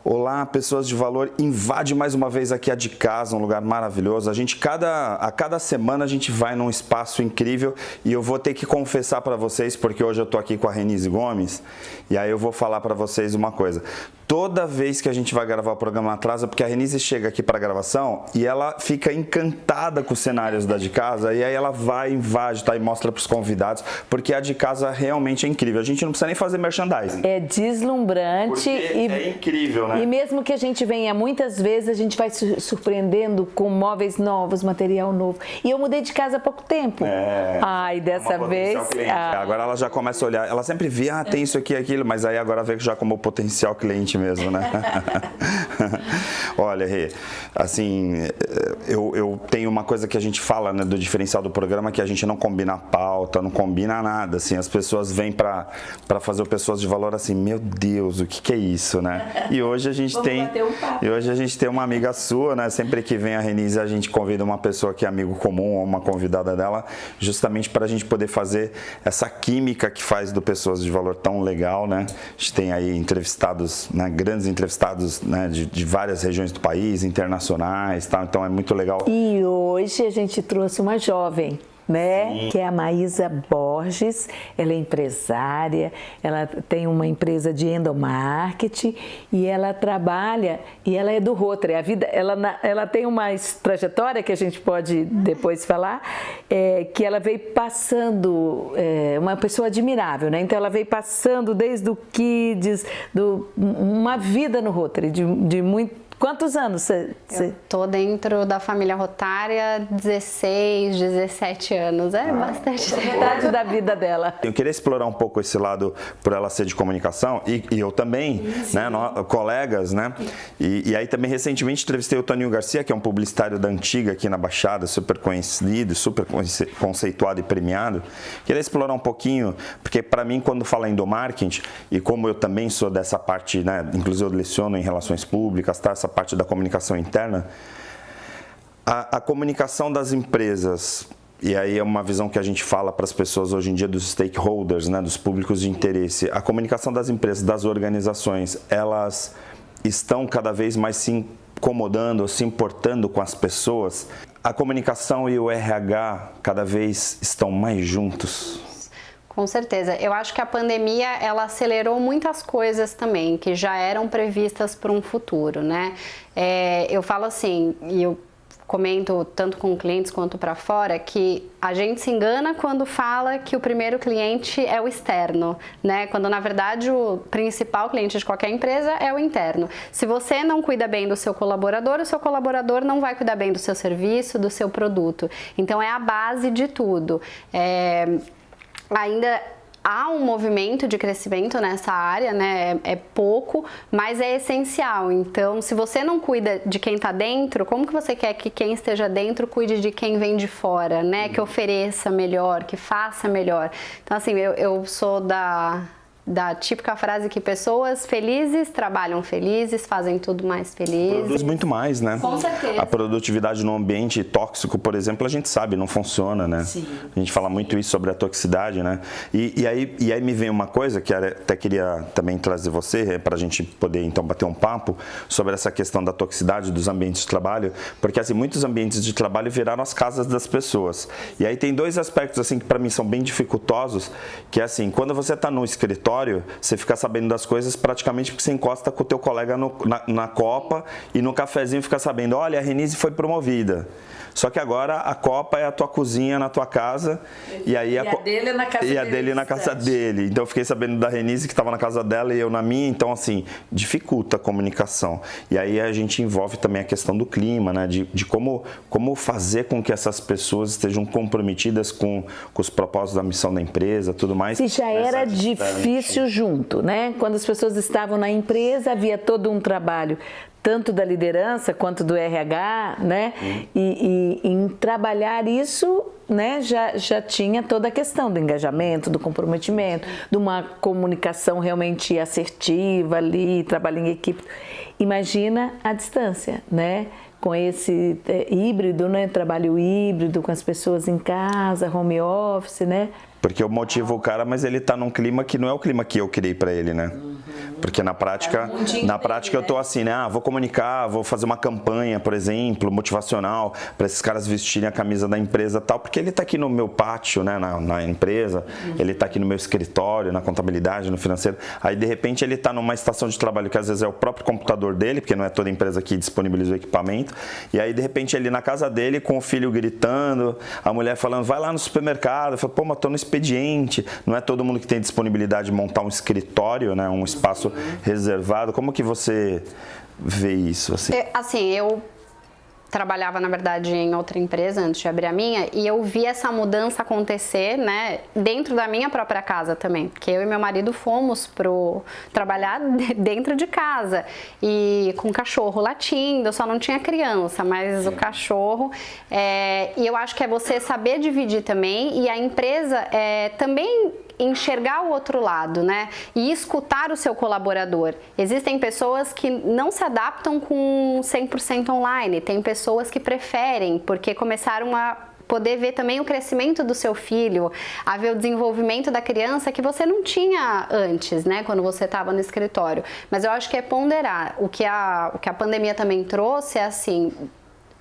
Olá, pessoas de valor, invade mais uma vez aqui a De Casa, um lugar maravilhoso. A cada semana a gente vai num espaço incrível e eu vou ter que confessar para vocês, porque hoje eu tô aqui com a Renise Gomes, e aí eu vou falar para vocês uma coisa. Toda vez que a gente vai gravar o programa atrasa, porque a Renise chega aqui para gravação e ela fica encantada com os cenários da De Casa, e aí ela vai, invade, tá, e mostra para os convidados, porque a De Casa realmente é incrível. A gente não precisa nem fazer merchandising. É deslumbrante e é incrível, né? E mesmo que a gente venha muitas vezes, a gente vai se surpreendendo com móveis novos, material novo. E eu mudei de casa há pouco tempo. Ai, dessa vez... Agora ela já começa a olhar, ela sempre via, tem isso aqui, aquilo, mas aí agora vê já como potencial cliente mesmo, né? Olha, Rê, assim, eu tenho uma coisa que a gente fala, né, do diferencial do programa, que a gente não combina pauta, não combina nada, assim, as pessoas vêm para fazer o Pessoas de Valor assim, meu Deus, o que é isso, né? E hoje a gente tem uma amiga sua, né? Sempre que vem a Renise, a gente convida uma pessoa que é amigo comum ou uma convidada dela, justamente para a gente poder fazer essa química que faz do Pessoas de Valor tão legal, né? A gente tem aí entrevistados, né, grandes entrevistados, né, de várias regiões do país, internacionais, tá? Então é muito legal. E hoje a gente trouxe uma jovem, né? Sim. Que é a Maísa Borges. Ela é empresária, ela tem uma empresa de endomarketing e ela trabalha, e ela é do Rotary. A vida, ela tem uma trajetória que a gente pode depois falar, que ela veio passando, uma pessoa admirável, né? Então ela veio passando desde o Kids, uma vida no Rotary, de muito. Quantos anos você... Eu tô dentro da família Rotária, 16, 17 anos, bastante tempo. Metade da vida dela. Eu queria explorar um pouco esse lado, por ela ser de comunicação, e eu também, né, colegas, né? E aí também recentemente entrevistei o Toninho Garcia, que é um publicitário da Antiga aqui na Baixada, super conhecido, super conceituado e premiado. Queria explorar um pouquinho, porque para mim, quando fala em endomarketing, e como eu também sou dessa parte, né, inclusive eu leciono em relações públicas, tá? Essa parte da comunicação interna, a comunicação das empresas, e aí é uma visão que a gente fala para as pessoas hoje em dia dos stakeholders, né, dos públicos de interesse, a comunicação das empresas, das organizações, elas estão cada vez mais se incomodando, se importando com as pessoas. A comunicação e o RH cada vez estão mais juntos. Com certeza. Eu acho que a pandemia, ela acelerou muitas coisas também, que já eram previstas para um futuro, né? Eu falo assim, e eu comento tanto com clientes quanto para fora, que a gente se engana quando fala que o primeiro cliente é o externo, né? Quando na verdade o principal cliente de qualquer empresa é o interno. Se você não cuida bem do seu colaborador, o seu colaborador não vai cuidar bem do seu serviço, do seu produto. Então é a base de tudo. Ainda há um movimento de crescimento nessa área, né? É pouco, mas é essencial. Então, se você não cuida de quem está dentro, como que você quer que quem esteja dentro cuide de quem vem de fora, né? Que ofereça melhor, que faça melhor. Então, assim, eu sou da típica frase que pessoas felizes trabalham felizes, fazem tudo mais felizes. Produz muito mais, né? Com certeza. A produtividade no ambiente tóxico, por exemplo, a gente sabe, não funciona, né? Sim. A gente fala muito isso sobre a toxicidade, né? E aí me vem uma coisa que até queria também trazer você, para a gente poder então bater um papo sobre essa questão da toxicidade dos ambientes de trabalho, porque assim, muitos ambientes de trabalho viraram as casas das pessoas. E aí tem dois aspectos assim que para mim são bem dificultosos, que é assim, quando você está no escritório, você fica sabendo das coisas praticamente porque você encosta com o teu colega na copa e no cafezinho fica sabendo, olha, a Renise foi promovida. Só que agora a copa é a tua cozinha na tua casa e aí a dele é na casa dele. E a dele na casa dele. Então eu fiquei sabendo da Renise que estava na casa dela e eu na minha, então assim, dificulta a comunicação. E aí a gente envolve também a questão do clima, né, de como fazer com que essas pessoas estejam comprometidas com os propósitos da missão da empresa, tudo mais. E já era difícil junto, né? Quando as pessoas estavam na empresa, havia todo um trabalho tanto da liderança quanto do RH, né? E em trabalhar isso, né, já tinha toda a questão do engajamento, do comprometimento, de uma comunicação realmente assertiva ali, trabalho em equipe. Imagina a distância, né? Com esse híbrido, né? Trabalho híbrido, com as pessoas em casa, home office, né? Porque eu motivo o cara, mas ele tá num clima que não é o clima que eu criei para ele, né? Porque na prática eu tô assim, né? Vou comunicar, vou fazer uma campanha, por exemplo, motivacional, para esses caras vestirem a camisa da empresa e tal, porque ele tá aqui no meu pátio, né, na empresa, ele tá aqui no meu escritório, na contabilidade, no financeiro. Aí, de repente, ele tá numa estação de trabalho que às vezes é o próprio computador dele, porque não é toda empresa que disponibiliza o equipamento. E aí, de repente, ele na casa dele, com o filho gritando, a mulher falando, vai lá no supermercado. Eu falo, pô, mas tô no expediente. Não é todo mundo que tem disponibilidade de montar um escritório, né, um espaço reservado. Como que você vê isso? Assim, eu trabalhava, na verdade, em outra empresa antes de abrir a minha, e eu vi essa mudança acontecer, né, dentro da minha própria casa também, porque eu e meu marido fomos trabalhar dentro de casa, e com o cachorro latindo, só não tinha criança, mas o cachorro, e eu acho que é você saber dividir também, e a empresa também enxergar o outro lado, né? E escutar o seu colaborador. Existem pessoas que não se adaptam com 100% online, tem pessoas que preferem, porque começaram a poder ver também o crescimento do seu filho, a ver o desenvolvimento da criança que você não tinha antes, né, quando você estava no escritório. Mas eu acho que é ponderar. O que a pandemia também trouxe é, assim,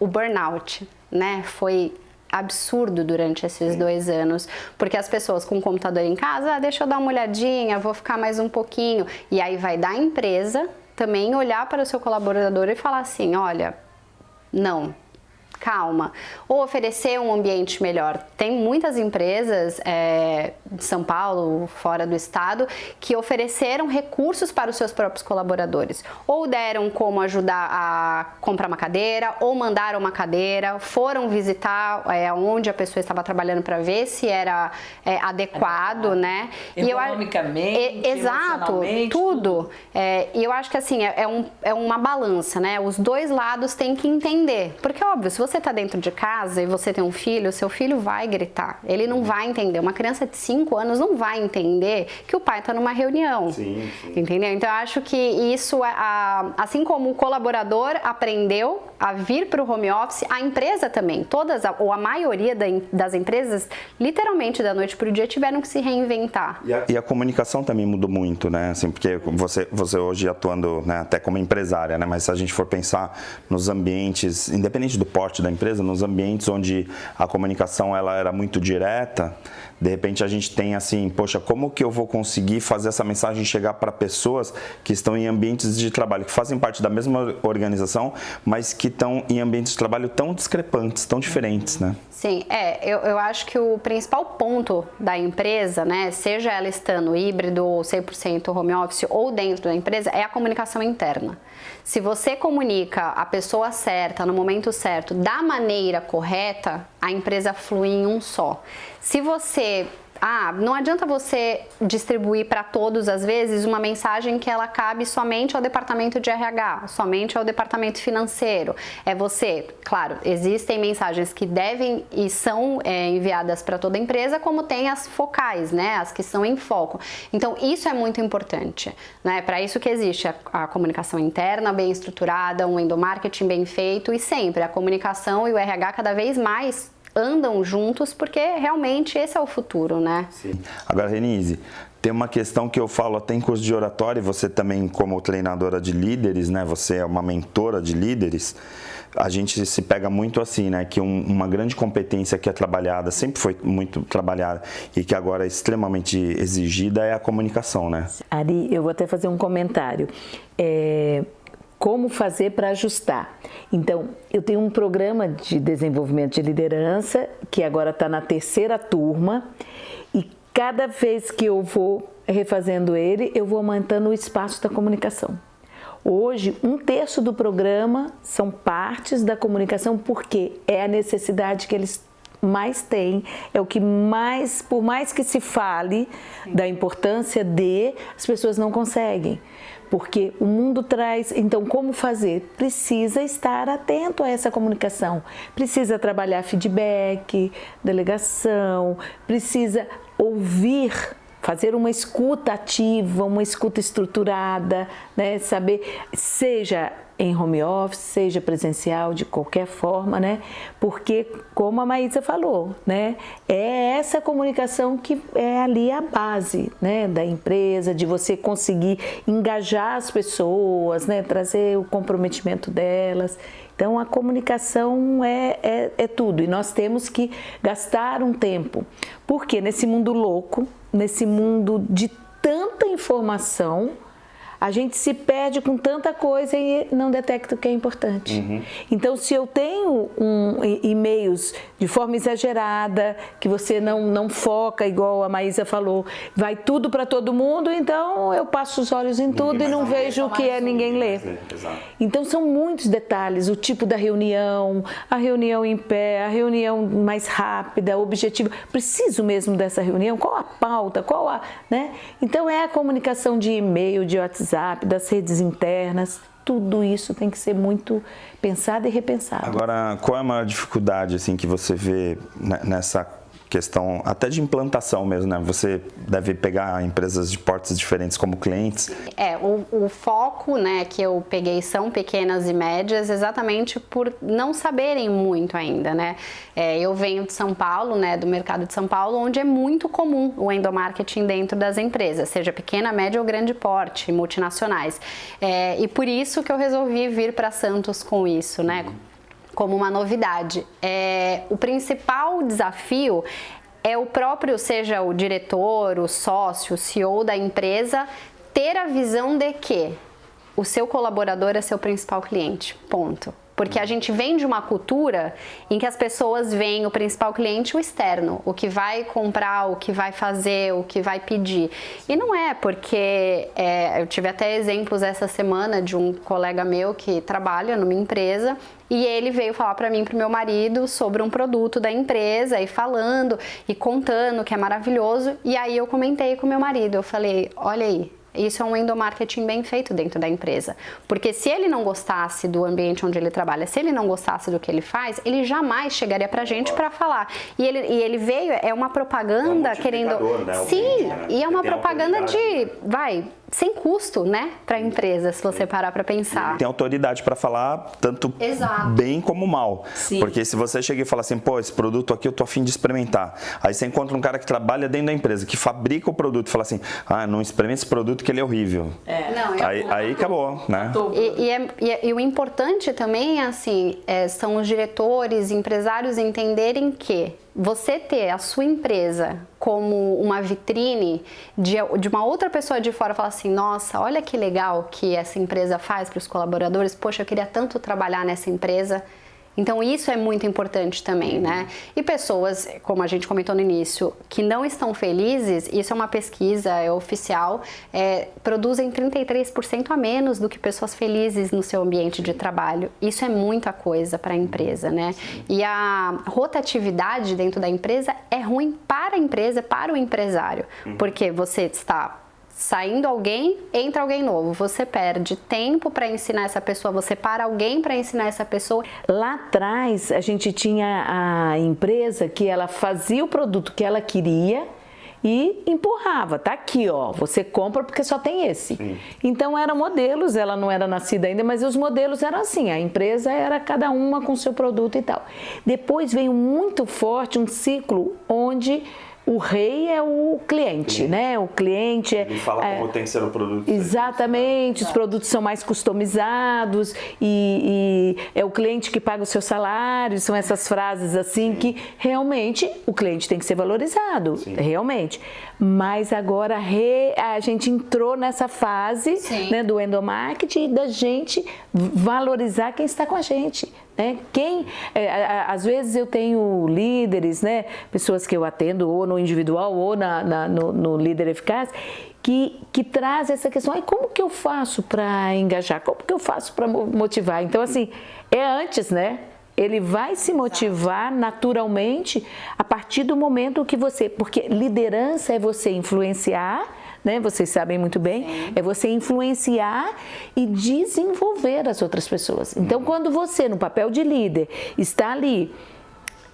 o burnout, né? Foi absurdo durante esses 2 anos, porque as pessoas com o computador em casa, deixa eu dar uma olhadinha, vou ficar mais um pouquinho, e aí vai da empresa também olhar para o seu colaborador e falar assim, olha, não, calma, ou oferecer um ambiente melhor. Tem muitas empresas de São Paulo, fora do estado, que ofereceram recursos para os seus próprios colaboradores, ou deram como ajudar a comprar uma cadeira, ou mandaram uma cadeira, foram visitar onde a pessoa estava trabalhando para ver se era adequado, né? Economicamente, exato, tudo. E eu acho que assim, é uma balança, né? Os dois lados têm que entender, porque óbvio, se você está dentro de casa e você tem um filho, seu filho vai gritar. Ele não vai entender. Uma criança de 5 anos não vai entender que o pai está numa reunião. Sim. Entendeu? Então, eu acho que isso, assim como o colaborador aprendeu a vir para o home office, a empresa também. Ou a maioria das empresas, literalmente, da noite para o dia, tiveram que se reinventar. E a comunicação também mudou muito, né? Assim, porque você hoje atuando, né, até como empresária, né? Mas se a gente for pensar nos ambientes, independente do porte da empresa, nos ambientes onde a comunicação ela era muito direta, de repente a gente tem assim, poxa, como que eu vou conseguir fazer essa mensagem chegar para pessoas que estão em ambientes de trabalho, que fazem parte da mesma organização, mas que estão em ambientes de trabalho tão discrepantes, tão diferentes, né? Sim, eu acho que o principal ponto da empresa, né, seja ela estando híbrido ou 100% home office ou dentro da empresa, é a comunicação interna. Se você comunica a pessoa certa, no momento certo, da maneira correta, a empresa flui em um só. Se você... não adianta você distribuir para todos, às vezes, uma mensagem que ela cabe somente ao departamento de RH, somente ao departamento financeiro. Claro, existem mensagens que devem e são enviadas para toda a empresa, como tem as focais, né, as que são em foco. Então, isso é muito importante, né? Para isso que existe a comunicação interna bem estruturada, um endomarketing bem feito e sempre a comunicação e o RH cada vez mais andam juntos, porque realmente esse é o futuro, né? Sim. Agora, Renise, tem uma questão que eu falo até em curso de oratória, e você também como treinadora de líderes, né? Você é uma mentora de líderes. A gente se pega muito assim, né? Que uma grande competência que é trabalhada, sempre foi muito trabalhada e que agora é extremamente exigida é a comunicação, né? Ari, eu vou até fazer um comentário. Como fazer para ajustar? Então, eu tenho um programa de desenvolvimento de liderança que agora está na 3ª turma e cada vez que eu vou refazendo ele, eu vou aumentando o espaço da comunicação. Hoje, 1/3 do programa são partes da comunicação porque é a necessidade que eles mais têm, é o que mais, por mais que se fale da importância as pessoas não conseguem. Porque o mundo traz, então como fazer? Precisa estar atento a essa comunicação, precisa trabalhar feedback, delegação, precisa ouvir fazer uma escuta ativa, uma escuta estruturada, né? Saber, seja em home office, seja presencial, de qualquer forma, né? Porque, como a Maísa falou, né? É essa comunicação que é ali a base, né? Da empresa, de você conseguir engajar as pessoas, né? Trazer o comprometimento delas. Então, a comunicação é tudo, e nós temos que gastar um tempo, porque nesse mundo louco, nesse mundo de tanta informação, a gente se perde com tanta coisa e não detecta o que é importante. Então, se eu tenho e-mails de forma exagerada, que você não foca, igual a Maísa falou, vai tudo para todo mundo, então eu passo os olhos em tudo e não vejo o que ninguém lê. Então, são muitos detalhes, o tipo da reunião, a reunião em pé, a reunião mais rápida, objetiva. Preciso mesmo dessa reunião? Qual a pauta? Né? Então, é a comunicação de e-mail, de WhatsApp, das redes internas, tudo isso tem que ser muito pensado e repensado. Agora, qual é a maior dificuldade assim, que você vê nessa questão, até de implantação mesmo, né? Você deve pegar empresas de portes diferentes como clientes. O foco, né, que eu peguei são pequenas e médias, exatamente por não saberem muito ainda, né? Eu venho de São Paulo, né, do mercado de São Paulo, onde é muito comum o endomarketing dentro das empresas, seja pequena, média ou grande porte, multinacionais. E por isso que eu resolvi vir para Santos com isso, né? Como uma novidade. O principal desafio é o próprio, seja o diretor, o sócio, o CEO da empresa, ter a visão de que o seu colaborador é seu principal cliente, ponto. Porque a gente vem de uma cultura em que as pessoas veem o principal cliente, o externo, o que vai comprar, o que vai fazer, o que vai pedir. E não é, porque eu tive até exemplos essa semana de um colega meu que trabalha numa empresa e ele veio falar para mim e para o meu marido sobre um produto da empresa e falando e contando que é maravilhoso. E aí eu comentei com o meu marido, eu falei, olha aí, isso é um endomarketing bem feito dentro da empresa. Porque se ele não gostasse do ambiente onde ele trabalha, se ele não gostasse do que ele faz, ele jamais chegaria pra gente para falar. E ele veio, é uma propaganda querendo... Né? Sim, e é uma propaganda sem custo, né, para a empresa, se você parar para pensar. Tem autoridade para falar tanto bem como mal. Sim. Porque se você chega e fala assim, pô, esse produto aqui eu tô a fim de experimentar. Aí você encontra um cara que trabalha dentro da empresa, que fabrica o produto e fala assim, não experimenta esse produto que ele é horrível. Aí acabou, né? E o importante também, assim, são os diretores, empresários entenderem que você ter a sua empresa como uma vitrine de uma outra pessoa de fora, falar assim, nossa, olha que legal que essa empresa faz para os colaboradores, poxa, eu queria tanto trabalhar nessa empresa. Então isso é muito importante também, né? E pessoas, como a gente comentou no início, que não estão felizes, isso é uma pesquisa oficial, produzem 33% a menos do que pessoas felizes no seu ambiente de trabalho. Isso é muita coisa para a empresa, né? E a rotatividade dentro da empresa é ruim para a empresa, para o empresário, porque você está saindo alguém, entra alguém novo, você perde tempo para ensinar essa pessoa, você para alguém para ensinar essa pessoa. Lá atrás a gente tinha a empresa que ela fazia o produto que ela queria e empurrava, tá aqui ó, você compra porque só tem esse. Então eram modelos, ela não era nascida ainda, mas os modelos eram assim, a empresa era cada uma com seu produto e tal. Depois veio muito forte um ciclo onde o rei é o cliente, né? O cliente Ele fala como tem que ser o produto. Exatamente, os produtos são mais customizados e é o cliente que paga o seu salário, são essas frases assim que realmente o cliente tem que ser valorizado, realmente. Mas agora a gente entrou nessa fase, né, do endomarketing, da gente valorizar quem está com a gente. Né? Às vezes eu tenho líderes, né, pessoas que eu atendo ou no individual ou no líder eficaz, que traz essa questão, como que eu faço para engajar, como que eu faço para motivar? Então assim, antes, né? Ele vai se motivar naturalmente a partir do momento que porque liderança é você influenciar, né? Vocês sabem muito bem, é você influenciar e desenvolver as outras pessoas. Então, quando você, no papel de líder, está ali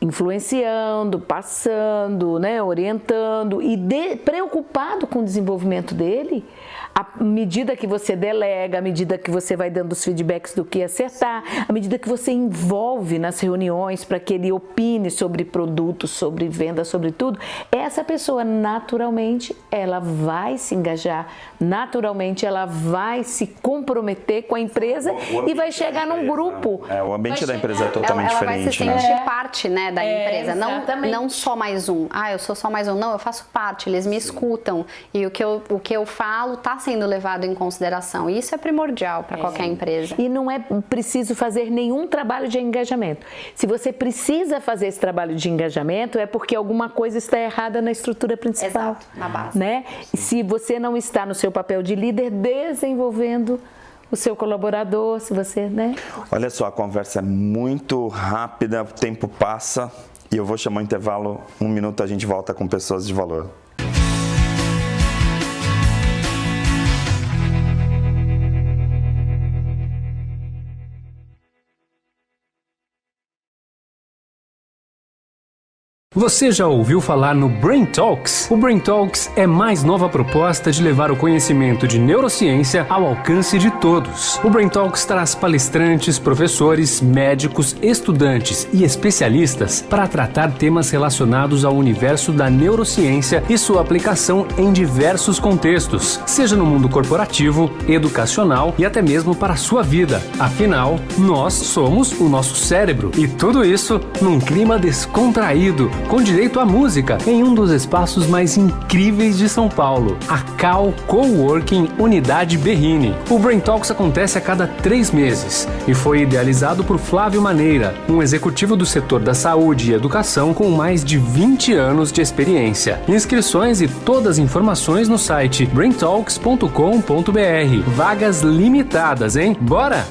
influenciando, passando, né, orientando e preocupado com o desenvolvimento dele, à medida que você delega, à medida que você vai dando os feedbacks do que acertar, à medida que você envolve nas reuniões para que ele opine sobre produtos, sobre venda, sobre tudo, essa pessoa naturalmente ela vai se engajar, naturalmente ela vai se comprometer com a empresa e vai chegar num grupo. O ambiente da empresa é totalmente ela diferente. Ela vai se sentir parte, né, da empresa, não só mais um. Eu sou só mais um. Não, eu faço parte, eles me escutam e o que eu falo está sendo levado em consideração. E isso é primordial para qualquer empresa. E não é preciso fazer nenhum trabalho de engajamento. Se você precisa fazer esse trabalho de engajamento, é porque alguma coisa está errada na estrutura principal. Exato, na base. Né? Se você não está no seu papel de líder desenvolvendo o seu colaborador, se você, né? Olha só, a conversa é muito rápida, o tempo passa e eu vou chamar o intervalo, 1 minuto, a gente volta com pessoas de valor. Você já ouviu falar no Brain Talks? O Brain Talks é mais nova proposta de levar o conhecimento de neurociência ao alcance de todos. O Brain Talks traz palestrantes, professores, médicos, estudantes e especialistas para tratar temas relacionados ao universo da neurociência e sua aplicação em diversos contextos, seja no mundo corporativo, educacional e até mesmo para a sua vida. Afinal, nós somos o nosso cérebro e tudo isso num clima descontraído, com direito à música, em um dos espaços mais incríveis de São Paulo, a Cal Coworking Unidade Berrini. O Brain Talks acontece a cada 3 meses e foi idealizado por Flávio Maneira, um executivo do setor da saúde e educação com mais de 20 anos de experiência. Inscrições e todas as informações no site braintalks.com.br. Vagas limitadas, hein? Bora!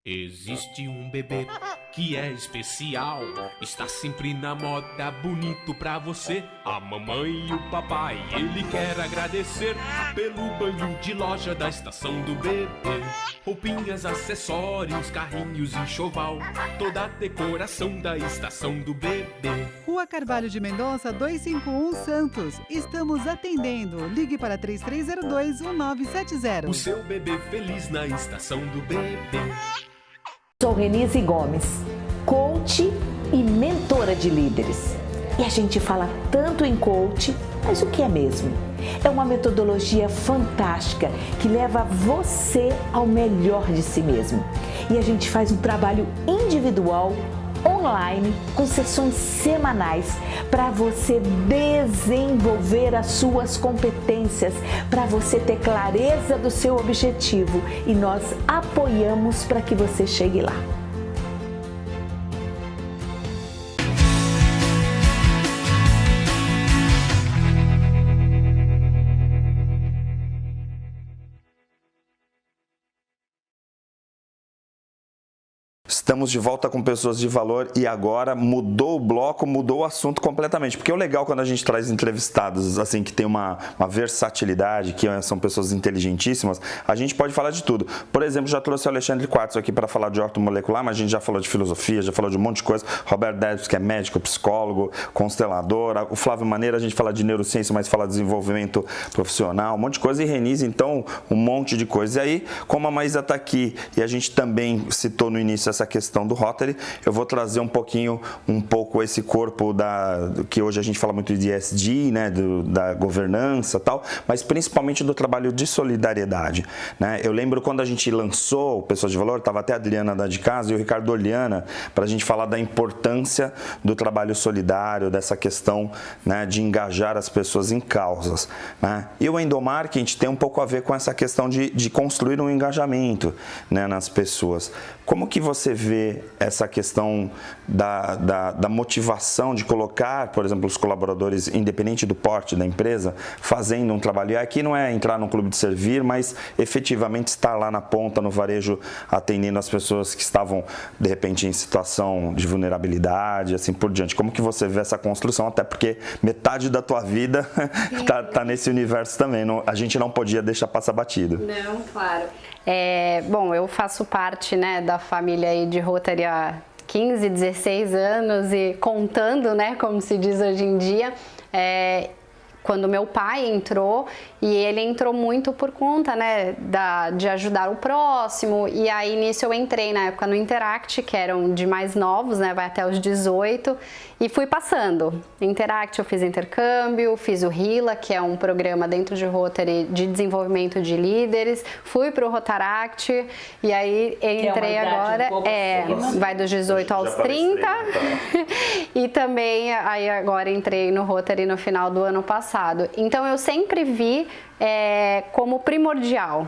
Existe um bebê que é especial, está sempre na moda, bonito pra você. A mamãe e o papai, ele quer agradecer pelo banho de loja da estação do bebê. Roupinhas, acessórios, carrinhos, enxoval, toda a decoração da estação do bebê. Rua Carvalho de Mendonça, 251 Santos. Estamos atendendo. Ligue para 3302-1970. O seu bebê feliz na estação do bebê. Sou Renise Gomes, coach e mentora de líderes. E a gente fala tanto em coach, mas o que é mesmo? É uma metodologia fantástica que leva você ao melhor de si mesmo. E a gente faz um trabalho individual, online, com sessões semanais para você desenvolver as suas competências, para você ter clareza do seu objetivo e nós apoiamos para que você chegue lá. Estamos de volta com pessoas de valor e agora mudou o bloco, mudou o assunto completamente. Porque o legal quando a gente traz entrevistados assim que tem uma versatilidade, que são pessoas inteligentíssimas, a gente pode falar de tudo. Por exemplo, já trouxe o Alexandre Quartzo aqui para falar de ortomolecular, mas a gente já falou de filosofia, já falou de um monte de coisa. Roberto Debs, que é médico, psicólogo, constelador. O Flávio Maneira, a gente fala de neurociência, mas fala de desenvolvimento profissional, um monte de coisa. E Renise, então, um monte de coisa. E aí, como a Maísa está aqui e a gente também citou no início essa questão do Rotary, eu vou trazer um pouco esse corpo que hoje a gente fala muito de ESG, né, da governança e tal, mas principalmente do trabalho de solidariedade, né? Eu lembro quando a gente lançou o Pessoas de Valor, estava até a Adriana da de casa e o Ricardo Oliana, para a gente falar da importância do trabalho solidário, dessa questão, né, de engajar as pessoas em causas, né? E o endomarketing tem um pouco a ver com essa questão de construir um engajamento, né, nas pessoas. Como que você vê essa questão da motivação de colocar, por exemplo, os colaboradores, independente do porte da empresa, fazendo um trabalho? E aqui não é entrar num clube de servir, mas efetivamente estar lá na ponta, no varejo, atendendo as pessoas que estavam, de repente, em situação de vulnerabilidade, assim por diante. Como que você vê essa construção? Até porque metade da tua vida tá nesse universo também. A gente não podia deixar passar batido. Não, claro. Bom, eu faço parte, né, da família aí de Rotary há 15, 16 anos e contando, né, como se diz hoje em dia, quando meu pai entrou, e ele entrou muito por conta, né, de ajudar o próximo, e aí nisso eu entrei na época no Interact, que eram de mais novos, né, vai até os 18, e fui passando. Interact eu fiz intercâmbio, fiz o RILA, que é um programa dentro de Rotary de desenvolvimento de líderes, fui pro Rotaract, e aí entrei agora, vai dos 18 aos 30, e também aí agora entrei no Rotary no final do ano passado. Então eu sempre vi como primordial.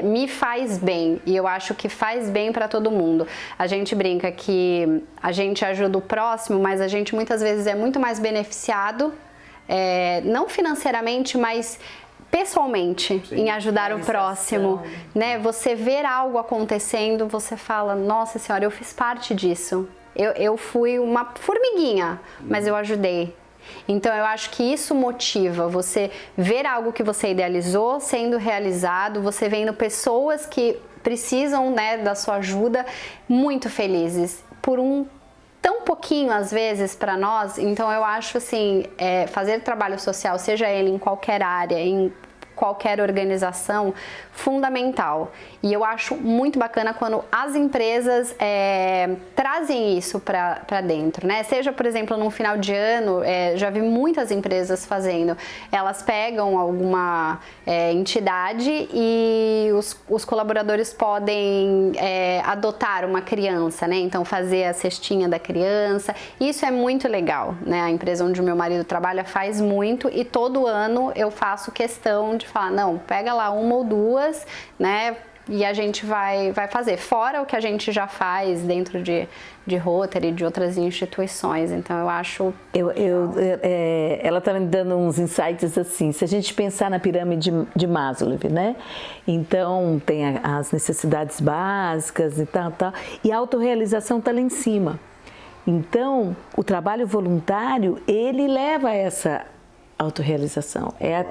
Me faz bem, e eu acho que faz bem para todo mundo. A gente brinca que a gente ajuda o próximo, mas a gente muitas vezes é muito mais beneficiado, não financeiramente, mas pessoalmente, em ajudar o próximo, né? Você ver algo acontecendo, você fala, nossa senhora, eu fiz parte disso. Eu fui uma formiguinha, mas eu ajudei. Então eu acho que isso motiva você ver algo que você idealizou sendo realizado, você vendo pessoas que precisam, né, da sua ajuda muito felizes por tão pouquinho às vezes para nós. Então eu acho assim, fazer trabalho social, seja ele em qualquer área, em qualquer organização, fundamental. E eu acho muito bacana quando as empresas trazem isso para dentro, né? Seja, por exemplo, num final de ano, já vi muitas empresas fazendo, elas pegam alguma entidade e os colaboradores podem adotar uma criança, né? Então fazer a cestinha da criança, isso é muito legal, né? A empresa onde o meu marido trabalha faz muito, e todo ano eu faço questão de falar, não, pega lá uma ou duas, né, e a gente vai fazer, fora o que a gente já faz dentro de Rotary e de outras instituições. Então eu acho... ela está me dando uns insights assim, se a gente pensar na pirâmide de Maslow, né, então tem as necessidades básicas e tal, e a autorrealização está lá em cima. Então o trabalho voluntário, ele leva a essa autorrealização. É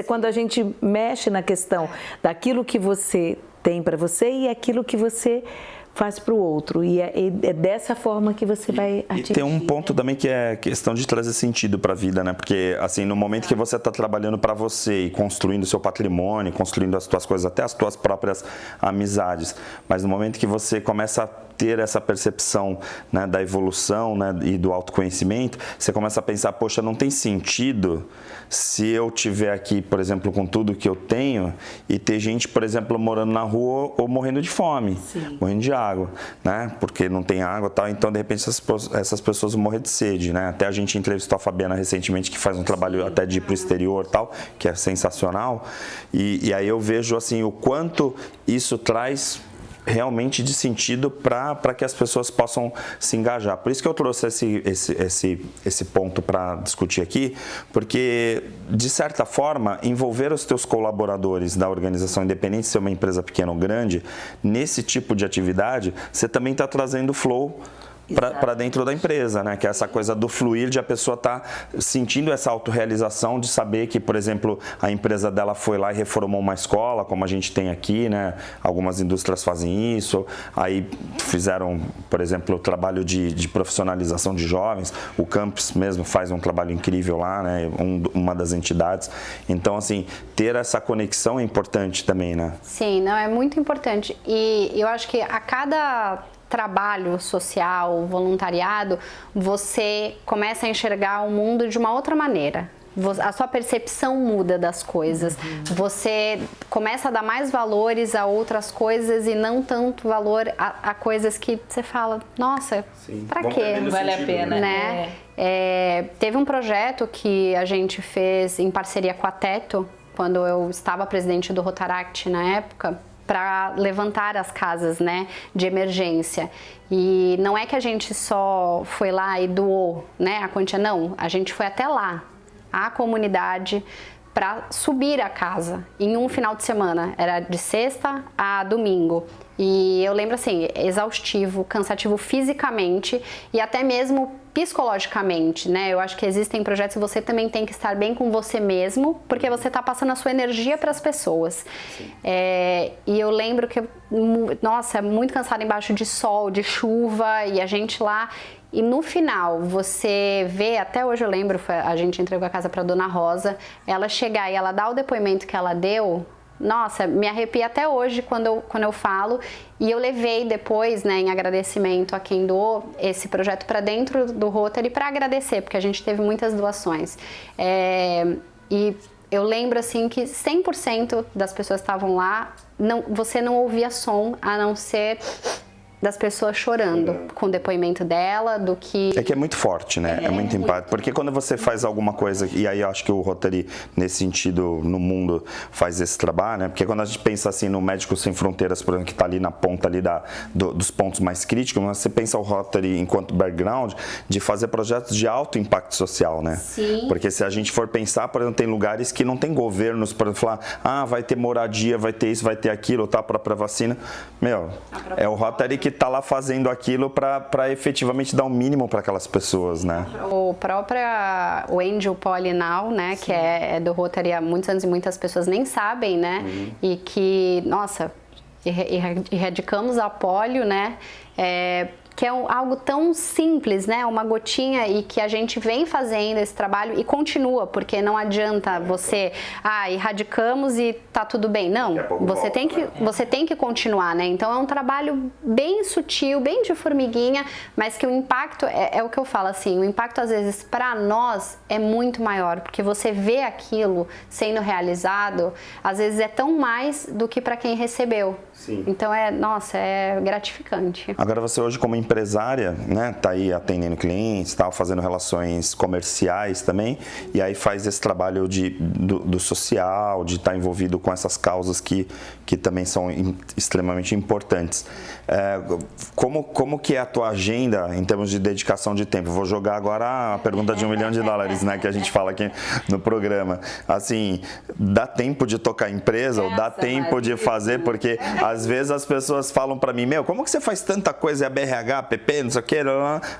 quando a gente mexe na questão daquilo que você tem para você e aquilo que você faz para o outro. E é dessa forma que você vai atingir. E tem um ponto também que é questão de trazer sentido para a vida, né? Porque, assim, no momento que você está trabalhando para você e construindo o seu patrimônio, construindo as tuas coisas, até as tuas próprias amizades, mas no momento que você começa a ter essa percepção, né, da evolução, né, e do autoconhecimento, você começa a pensar, poxa, não tem sentido se eu tiver aqui, por exemplo, com tudo que eu tenho e ter gente, por exemplo, morando na rua ou morrendo de fome, morrendo de água, né, porque não tem água e tal, então de repente essas pessoas vão morrer de sede, né, até a gente entrevistou a Fabiana recentemente, que faz um trabalho até de ir para o exterior e tal, que é sensacional, e aí eu vejo assim o quanto isso traz realmente de sentido para que as pessoas possam se engajar. Por isso que eu trouxe esse ponto para discutir aqui, porque, de certa forma, envolver os teus colaboradores da organização, independente se é uma empresa pequena ou grande, nesse tipo de atividade, você também está trazendo flow para dentro da empresa, né? Que é essa coisa do fluir, de a pessoa estar sentindo essa autorrealização de saber que, por exemplo, a empresa dela foi lá e reformou uma escola, como a gente tem aqui, né? Algumas indústrias fazem isso, aí fizeram, por exemplo, o trabalho de profissionalização de jovens, o Campus mesmo faz um trabalho incrível lá, né? Uma das entidades. Então, assim, ter essa conexão é importante também, né? Sim, não, é muito importante. E eu acho que a cada trabalho social, voluntariado, você começa a enxergar o mundo de uma outra maneira. A sua percepção muda das coisas. Você começa a dar mais valores a outras coisas e não tanto valor a coisas que você fala, nossa, pra quê? Não vale a pena, né? Teve um projeto que a gente fez em parceria com a Teto, quando eu estava presidente do Rotaract na época, para levantar as casas, né, de emergência. E não é que a gente só foi lá e doou, né, a quantia, não. A gente foi até lá, a comunidade, para subir a casa em um final de semana. Era de sexta a domingo. E eu lembro assim, exaustivo, cansativo fisicamente e até mesmo psicologicamente, né? Eu acho que existem projetos que você também tem que estar bem com você mesmo, porque você está passando a sua energia para as pessoas. E eu lembro que, nossa, muito cansada embaixo de sol, de chuva, e a gente lá. E no final, você vê, até hoje eu lembro, a gente entregou a casa para Dona Rosa, ela chegar e ela dar o depoimento que ela deu. Nossa, me arrepia até hoje quando eu falo. E eu levei depois, né, em agradecimento a quem doou esse projeto para dentro do Rotary para agradecer, porque a gente teve muitas doações. E eu lembro assim que 100% das pessoas que estavam lá, você não ouvia som a não ser das pessoas chorando com o depoimento dela, do que... É que é muito forte, né? É muito impacto. Porque quando você faz alguma coisa, e aí eu acho que o Rotary, nesse sentido, no mundo, faz esse trabalho, né? Porque quando a gente pensa assim no Médicos Sem Fronteiras, por exemplo, que está ali na ponta ali dos pontos mais críticos, mas você pensa o Rotary enquanto background de fazer projetos de alto impacto social, né? Sim. Porque se a gente for pensar, por exemplo, tem lugares que não tem governos para falar, vai ter moradia, vai ter isso, vai ter aquilo, tá, para vacina. É o Rotary que está lá fazendo aquilo para efetivamente dar o mínimo para aquelas pessoas, né? O Angel Polinal, né, que é do Rotary há muitos anos e muitas pessoas nem sabem, né? E que, nossa, erradicamos a polio, né? Que é algo tão simples, né? Uma gotinha, e que a gente vem fazendo esse trabalho e continua, porque não adianta você, erradicamos e tá tudo bem. Não, você tem que continuar, né? Então é um trabalho bem sutil, bem de formiguinha, mas que o impacto, é o que eu falo assim, o impacto às vezes para nós é muito maior, porque você vê aquilo sendo realizado, às vezes é tão mais do que para quem recebeu. Sim. Então é gratificante. Agora você hoje como empresária, né, tá aí atendendo clientes, tá fazendo relações comerciais também, e aí faz esse trabalho do social, de estar envolvido com essas causas que também são extremamente importantes. Como que é a tua agenda em termos de dedicação de tempo? Vou jogar agora a pergunta de $1 milhão, né, que a gente fala aqui no programa. Assim, dá tempo de tocar a empresa, ou dá tempo de fazer, porque às vezes as pessoas falam pra mim, como que você faz tanta coisa, BRH, PP, não sei o que,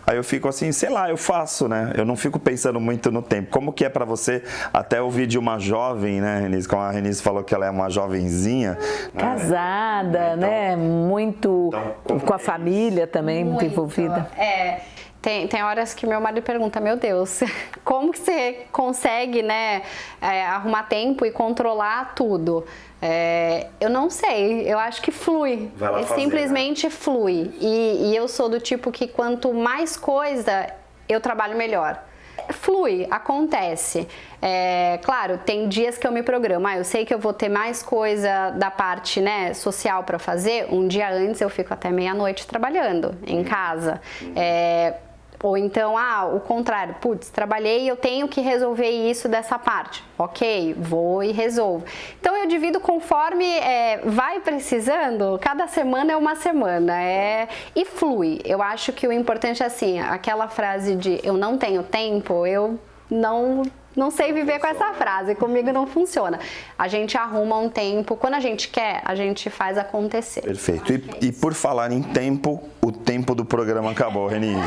aí eu fico assim, sei lá, eu faço, né? Eu não fico pensando muito no tempo. Como que é pra você, até ouvir de uma jovem, né, Renise? Como a Renise falou que ela é uma jovenzinha. Casada, né? Muito com a família também, muito envolvida. Tem horas que meu marido pergunta, meu Deus, como que você consegue, né, arrumar tempo e controlar tudo? Eu não sei, eu acho que flui, simplesmente flui. E eu sou do tipo que quanto mais coisa eu trabalho melhor. Flui, acontece. Claro, tem dias que eu me programo. Eu sei que eu vou ter mais coisa da parte, né, social para fazer. Um dia antes eu fico até meia-noite trabalhando em casa. Ou então, o contrário, trabalhei e eu tenho que resolver isso dessa parte. Ok, vou e resolvo. Então eu divido conforme vai precisando, cada semana é uma semana, e flui. Eu acho que o importante é assim, aquela frase de eu não tenho tempo, eu não sei viver com essa frase, comigo não funciona. A gente arruma um tempo, quando a gente quer, a gente faz acontecer. Perfeito. E por falar em tempo, o tempo do programa acabou, Renise.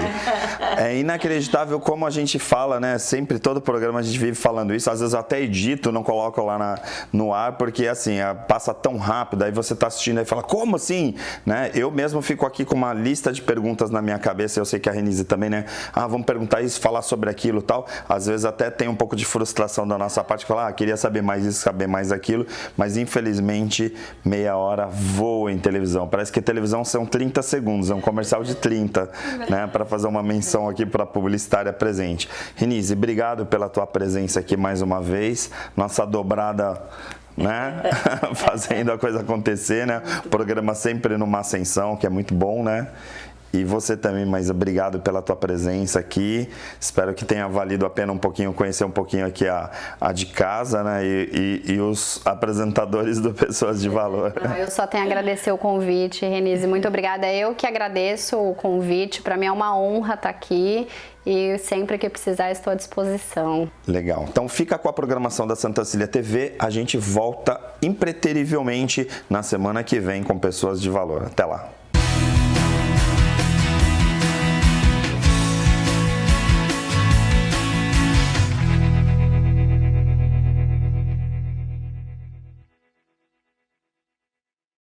É inacreditável como a gente fala, né? Sempre, todo programa a gente vive falando isso, às vezes eu até edito, não coloco lá no ar, porque assim, passa tão rápido, aí você tá assistindo e fala, como assim? Né? Eu mesmo fico aqui com uma lista de perguntas na minha cabeça, eu sei que a Renise também, né? Vamos perguntar isso, falar sobre aquilo e tal. Às vezes até tem um pouco de frustração da nossa parte, falar, queria saber mais isso, saber mais aquilo, mas infelizmente meia hora voa em televisão. Parece que televisão são 30 segundos, é um comercial de 30, né, para fazer uma menção aqui para a publicitária presente. Renise, obrigado pela tua presença aqui mais uma vez, nossa dobrada, né, fazendo a coisa acontecer, né, o programa sempre numa ascensão, que é muito bom, né. E você também, mas obrigado pela tua presença aqui. Espero que tenha valido a pena conhecer um pouquinho aqui a de casa, né? E os apresentadores do Pessoas de Valor. Eu só tenho a agradecer o convite, Renise. Muito obrigada. Eu que agradeço o convite. Para mim é uma honra estar aqui. E sempre que precisar, estou à disposição. Legal. Então fica com a programação da Santa Cecília TV. A gente volta impreterivelmente na semana que vem com Pessoas de Valor. Até lá.